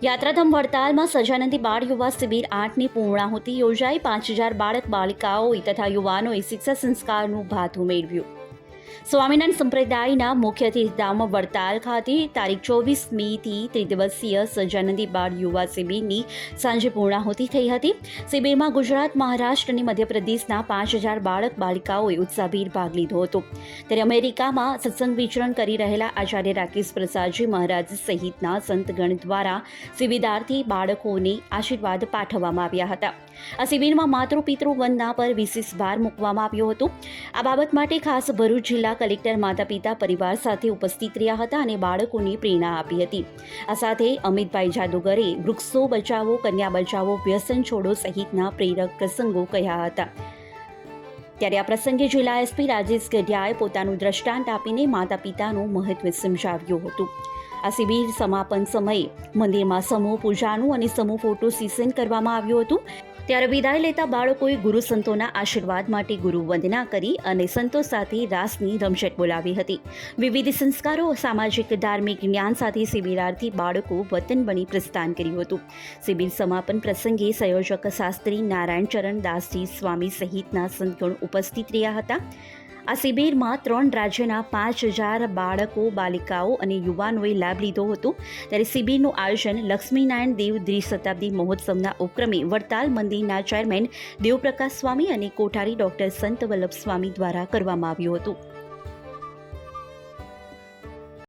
યાત્રાધામ વડતાલમાં સજાનંદી બાળ યુવા શિબિર 8ની પૂર્ણાહુતિ યોજાઈ. 5000 બાળક બાલિકાઓએ તથા યુવાનોએ શિક્ષા સંસ્કારનું ભાથું મેળવ્યું. સ્વામિનારાયણ સંપ્રદાયના મુખ્ય તીર્થધામ વડતાલ ખાતે તારીખ 24મીથી ત્રિદિવસીય સજાનંદી બાળ યુવા શિબિરની સાંજે પૂર્ણાહુતિ થઈ હતી. શિબિરમાં ગુજરાત, મહારાષ્ટ્ર અને મધ્યપ્રદેશના 5000 બાળક બાલિકાઓએ ઉત્સાહભેર ભાગ લીધો હતો. ત્યારે અમેરિકામાં સત્સંગ વિચરણ કરી રહેલા આચાર્ય રાકેશ પ્રસાદજી મહારાજ સહિતના સંતગણ દ્વારા શિબિરાર્થી બાળકોને આશીર્વાદ પાઠવવામાં આવ્યા હતા. આ શિબિરમાં માતૃપિતૃ વંદના પર વિશેષ ભાર મૂકવામાં આવ્યો હતો. આ બાબત માટે ખાસ ભરૂચ જિલ્લા કલેક્ટર માતા પિતા પરિવાર સાથે ઉપસ્થિત રહ્યા હતા અને બાળકોને પ્રેરણા આપી હતી. આ સાથે અમિતભાઈ જાદુગરે વૃક્ષો બચાવો, કન્યા બચાવો, વ્યસન છોડો સહિતના પ્રેરક પ્રસંગો કહ્યા હતા. ત્યારે આ પ્રસંગે જિલ્લા એસપી રાજેશ ગઢિયાએ પોતાનું દ્રષ્ટાંત આપીને માતા પિતાનું મહત્વ સમજાવ્યું હતું. આ શિબિર સમાપન સમયે મંદિરમાં સમૂહ પૂજાનું અને સમૂહ ફોટો સેશન કરવામાં આવ્યું હતું. ત્યારે વિદાય લેતા બાળકોએ ગુરુ સંતોના આશીર્વાદ માટે ગુરુ વંદના કરી અને સંતો સાથે રાસની રમઝટ બોલાવી હતી. વિવિધ સંસ્કારો, સામાજિક ધાર્મિક જ્ઞાન સાથે શિબિરાર્થી બાળકો વતન બની પ્રસ્થાન કર્યું હતું. શિબિર સમાપન પ્રસંગે સંયોજક શાસ્ત્રી નારાયણચરણ દાસજી સ્વામી સહિતના સંતગણ ઉપસ્થિત રહ્યા હતા. આ શિબિરમાં 3 રાજ્યના 5000 બાળકો, બાલિકાઓ અને યુવાનોએ લાભ લીધો હતો. ત્યારે શિબિરનું આયોજન લક્ષ્મીનારાયણ દેવ દ્વિશતાબ્દી મહોત્સવના ઉપક્રમે વડતાલ મંદિરના ચેરમેન દેવપ્રકાશ સ્વામી અને કોઠારી ડોક્ટર સંત વલ્લભ સ્વામી દ્વારા કરવામાં આવ્યું હતું.